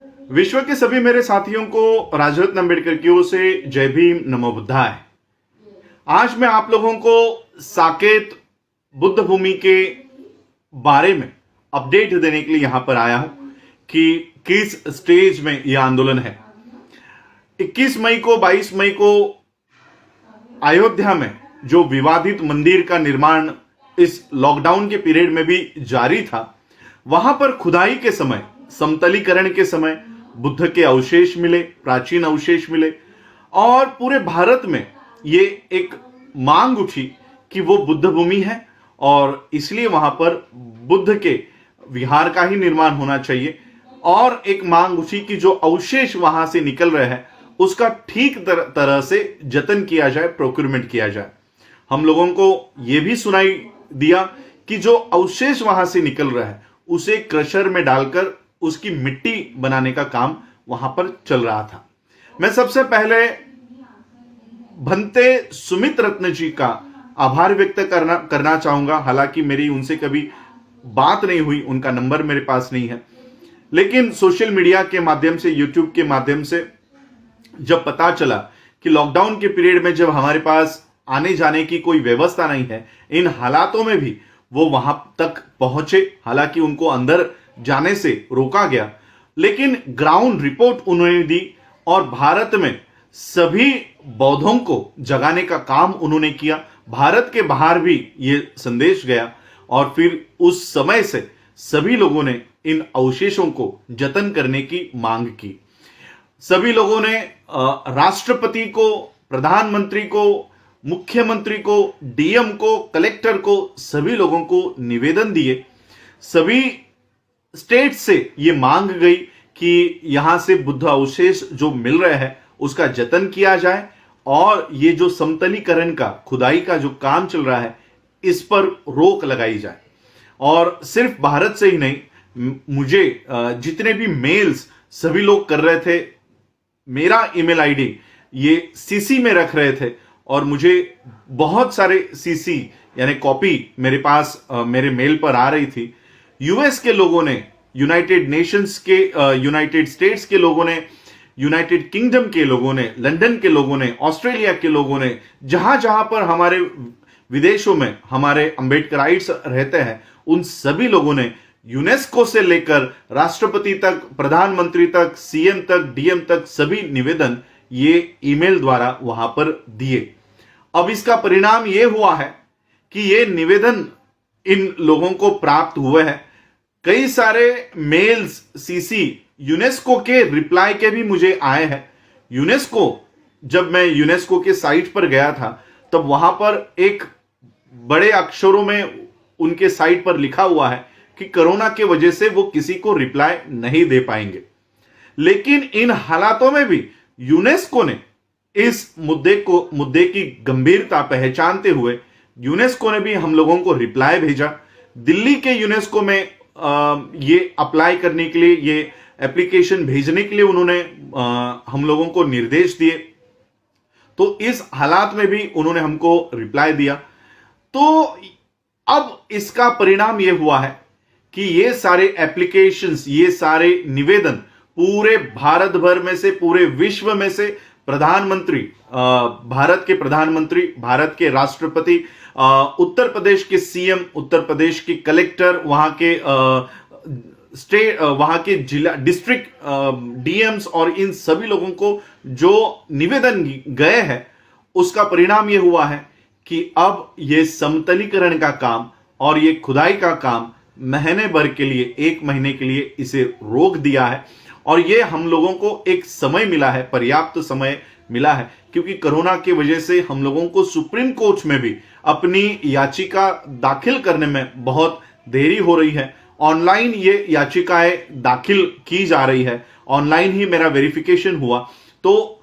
विश्व के सभी मेरे साथियों को राजरत्न अम्बेडकर की ओर से जय भीम, नमो बुद्धाय। आज मैं आप लोगों को साकेत बुद्ध भूमि के बारे में अपडेट देने के लिए यहां पर आया हूं कि किस स्टेज में यह आंदोलन है। 21 मई को 22 मई को अयोध्या में जो विवादित मंदिर का निर्माण इस लॉकडाउन के पीरियड में भी जारी था, वहां पर खुदाई के समय, समतलीकरण के समय बुद्ध के अवशेष मिले, प्राचीन अवशेष मिले और पूरे भारत में ये एक मांग उठी कि वो बुद्ध भूमि है और इसलिए वहां पर बुद्ध के विहार का ही निर्माण होना चाहिए। और एक मांग उठी कि जो अवशेष वहां से निकल रहे हैं उसका ठीक तरह से जतन किया जाए, प्रोक्योरमेंट किया जाए। हम लोगों को यह भी सुनाई दिया कि जो अवशेष वहां से निकल रहा है उसे क्रशर में डालकर उसकी मिट्टी बनाने का काम वहां पर चल रहा था। मैं सबसे पहले भंते सुमित रत्न जी का आभार व्यक्त करना चाहूंगा। हालांकि मेरी उनसे कभी बात नहीं हुई, उनका नंबर मेरे पास नहीं है, लेकिन सोशल मीडिया के माध्यम से, यूट्यूब के माध्यम से जब पता चला कि लॉकडाउन के पीरियड में जब हमारे पास आने जाने की कोई व्यवस्था नहीं है, इन हालातों में भी वो वहां तक पहुंचे। हालांकि उनको अंदर जाने से रोका गया, लेकिन ग्राउंड रिपोर्ट उन्होंने दी और भारत में सभी बौद्धों को जगाने का काम उन्होंने किया। भारत के बाहर भी ये संदेश गया और फिर उस समय से सभी लोगों ने इन अवशेषों को जतन करने की मांग की। सभी लोगों ने राष्ट्रपति को, प्रधानमंत्री को, मुख्यमंत्री को, डीएम को, कलेक्टर को, सभी लोगों को निवेदन दिए। सभी स्टेट से ये मांग गई कि यहां से बुद्ध अवशेष जो मिल रहे हैं उसका जतन किया जाए और ये जो समतलीकरण का, खुदाई का जो काम चल रहा है इस पर रोक लगाई जाए। और सिर्फ भारत से ही नहीं, मुझे जितने भी मेल्स सभी लोग कर रहे थे, मेरा ईमेल आईडी ये सीसी में रख रहे थे और मुझे बहुत सारे सीसी यानी कॉपी मेरे पास मेरे मेल पर आ रही थी। यूएस के लोगों ने, यूनाइटेड नेशंस के, यूनाइटेड स्टेट्स के लोगों ने, यूनाइटेड किंगडम के लोगों ने, लंदन के लोगों ने, ऑस्ट्रेलिया के लोगों ने, जहां जहां पर हमारे विदेशों में हमारे अम्बेडकराइट्स रहते हैं, उन सभी लोगों ने यूनेस्को से लेकर राष्ट्रपति तक, प्रधानमंत्री तक, सीएम तक, डीएम तक सभी निवेदन ये ईमेल द्वारा वहां पर दिए। अब इसका परिणाम यह हुआ है कि ये निवेदन इन लोगों को प्राप्त हुए हैं। कई सारे मेल्स, सीसी यूनेस्को के रिप्लाई के भी मुझे आए हैं। यूनेस्को, जब मैं यूनेस्को के साइट पर गया था तब वहां पर एक बड़े अक्षरों में उनके साइट पर लिखा हुआ है कि कोरोना के वजह से वो किसी को रिप्लाई नहीं दे पाएंगे। लेकिन इन हालातों में भी यूनेस्को ने इस मुद्दे की गंभीरता पहचानते हुए यूनेस्को ने भी हम लोगों को रिप्लाई भेजा। दिल्ली के यूनेस्को में ये अप्लाई करने के लिए, ये एप्लीकेशन भेजने के लिए उन्होंने हम लोगों को निर्देश दिए। तो इस हालात में भी उन्होंने हमको रिप्लाई दिया। तो अब इसका परिणाम यह हुआ है कि ये सारे एप्लीकेशंस, ये सारे निवेदन पूरे भारत भर में से, पूरे विश्व में से प्रधानमंत्री, भारत के प्रधानमंत्री, भारत के राष्ट्रपति, उत्तर प्रदेश के सीएम, उत्तर प्रदेश के कलेक्टर, वहां के स्टेट, वहां के जिला, डिस्ट्रिक्ट डीएम्स और इन सभी लोगों को जो निवेदन गए हैं उसका परिणाम यह हुआ है कि अब यह समतलीकरण का काम और ये खुदाई का काम महीने भर के लिए, 1 महीने के लिए इसे रोक दिया है। और ये हम लोगों को एक समय मिला है, पर्याप्त समय मिला है, क्योंकि कोरोना की वजह से हम लोगों को सुप्रीम कोर्ट में भी अपनी याचिका दाखिल करने में बहुत देरी हो रही है। ऑनलाइन ये याचिकाएं दाखिल की जा रही है, ऑनलाइन ही मेरा वेरिफिकेशन हुआ। तो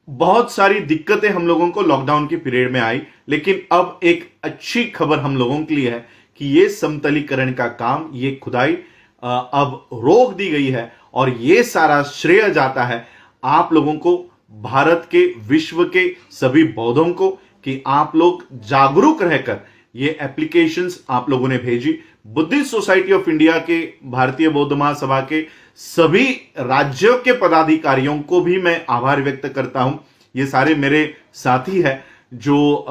बहुत सारी दिक्कतें हम लोगों को लॉकडाउन के पीरियड में आई, लेकिन अब एक अच्छी खबर हम लोगों के लिए है कि ये समतलीकरण का काम, ये खुदाई अब रोक दी गई है और ये सारा श्रेय जाता है आप लोगों को, भारत के, विश्व के सभी बौद्धों को, कि आप लोग जागरूक रहकर ये एप्लीकेशंस आप लोगों ने भेजी। बुद्धिस्ट सोसाइटी ऑफ इंडिया के, भारतीय बौद्ध महासभा के सभी राज्यों के पदाधिकारियों को भी मैं आभार व्यक्त करता हूं। ये सारे मेरे साथी हैं जो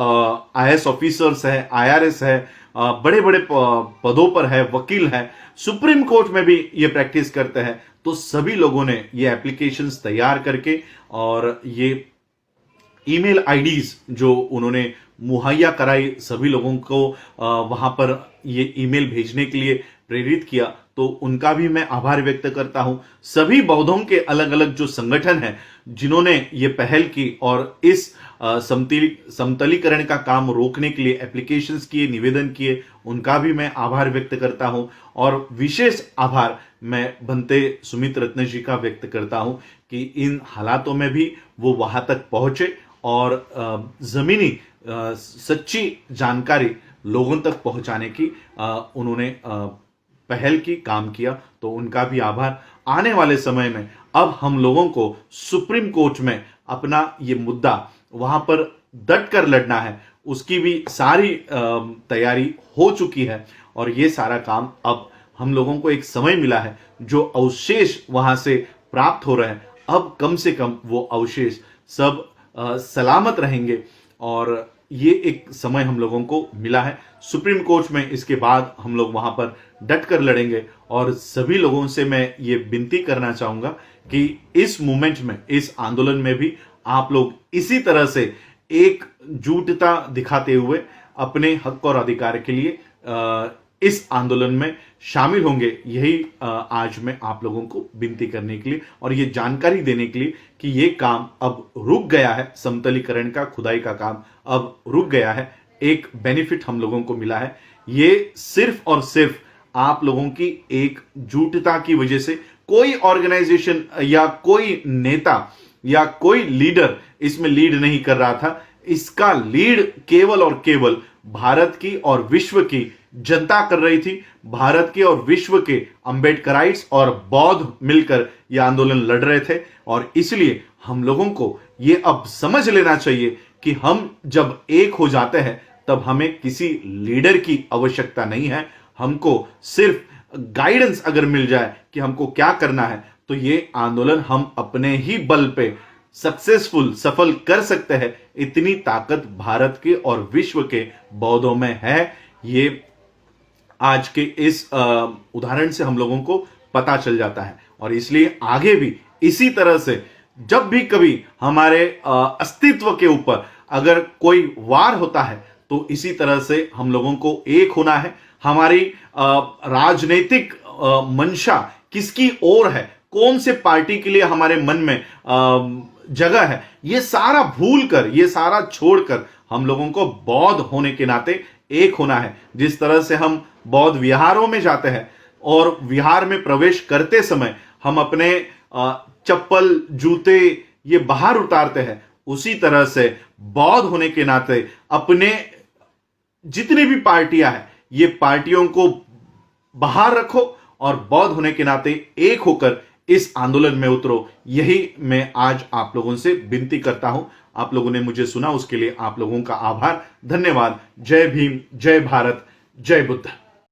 आईएएस ऑफिसर्स है, आईआरएस है, बड़े बड़े पदों पर है, वकील है, सुप्रीम कोर्ट में भी ये प्रैक्टिस करते हैं। तो सभी लोगों ने ये एप्लीकेशंस तैयार करके और ये ईमेल आईडीज जो उन्होंने मुहैया कराई, सभी लोगों को वहां पर ये ईमेल भेजने के लिए प्रेरित किया, तो उनका भी मैं आभार व्यक्त करता हूं। सभी बौद्धों के अलग अलग जो संगठन हैं जिन्होंने ये पहल की और इस समतलीकरण का काम रोकने के लिए एप्लीकेशंस किए, निवेदन किए, उनका भी मैं आभार व्यक्त करता हूं। और विशेष आभार मैं बनते सुमित रत्न जी का व्यक्त करता हूं कि इन हालातों में भी वो वहां तक पहुंचे और जमीनी सच्ची जानकारी लोगों तक पहुंचाने की उन्होंने पहल की, काम किया, तो उनका भी आभार। आने वाले समय में अब हम लोगों को सुप्रीम कोर्ट में अपना ये मुद्दा वहां पर डट कर लड़ना है, उसकी भी सारी तैयारी हो चुकी है और ये सारा काम अब हम लोगों को एक समय मिला है। जो अवशेष वहां से प्राप्त हो रहे हैं, अब कम से कम वो अवशेष सब सलामत रहेंगे और ये एक समय हम लोगों को मिला है। सुप्रीम कोर्ट में इसके बाद हम लोग वहां पर डट कर लड़ेंगे और सभी लोगों से मैं ये विनती करना चाहूंगा कि इस मूवमेंट में, इस आंदोलन में भी आप लोग इसी तरह से एकजुटता दिखाते हुए अपने हक और अधिकार के लिए इस आंदोलन में शामिल होंगे। यही आज मैं आप लोगों को विनती करने के लिए और ये जानकारी देने के लिए कि ये काम अब रुक गया है, समतलीकरण का, खुदाई का काम अब रुक गया है। एक बेनिफिट हम लोगों को मिला है, ये सिर्फ और सिर्फ आप लोगों की एकजुटता की वजह से। कोई ऑर्गेनाइजेशन या कोई नेता या कोई लीडर इसमें लीड नहीं कर रहा था। इसका लीड केवल और केवल भारत की और विश्व की जनता कर रही थी। भारत के और विश्व के अंबेडकराइट्स और बौद्ध मिलकर यह आंदोलन लड़ रहे थे और इसलिए हम लोगों को यह अब समझ लेना चाहिए कि हम जब एक हो जाते हैं तब हमें किसी लीडर की आवश्यकता नहीं है। हमको सिर्फ गाइडेंस अगर मिल जाए कि हमको क्या करना है, तो ये आंदोलन हम अपने ही बल पे सफल कर सकते हैं। इतनी ताकत भारत के और विश्व के बौद्धों में है। ये आज के इस उदाहरण से हम लोगों को पता चल जाता है और इसलिए आगे भी इसी तरह से जब भी कभी हमारे अस्तित्व के ऊपर अगर कोई वार होता है तो इसी तरह से हम लोगों को एक होना है। हमारी राजनीतिक मंशा किसकी ओर है, कौन से पार्टी के लिए हमारे मन में जगह है, ये सारा भूल कर, ये सारा छोड़कर हम लोगों को बौद्ध होने के नाते एक होना है। जिस तरह से हम बौद्ध विहारों में जाते हैं और विहार में प्रवेश करते समय हम अपने चप्पल, जूते ये बाहर उतारते हैं, उसी तरह से बौद्ध होने के नाते अपने जितनी भी पार्टियां हैं ये पार्टियों को बाहर रखो और बौद्ध होने के नाते एक होकर इस आंदोलन में उतरो। यही मैं आज आप लोगों से विनती करता हूं। आप लोगों ने मुझे सुना, उसके लिए आप लोगों का आभार, धन्यवाद। जय भीम, जय भारत, जय बुद्ध।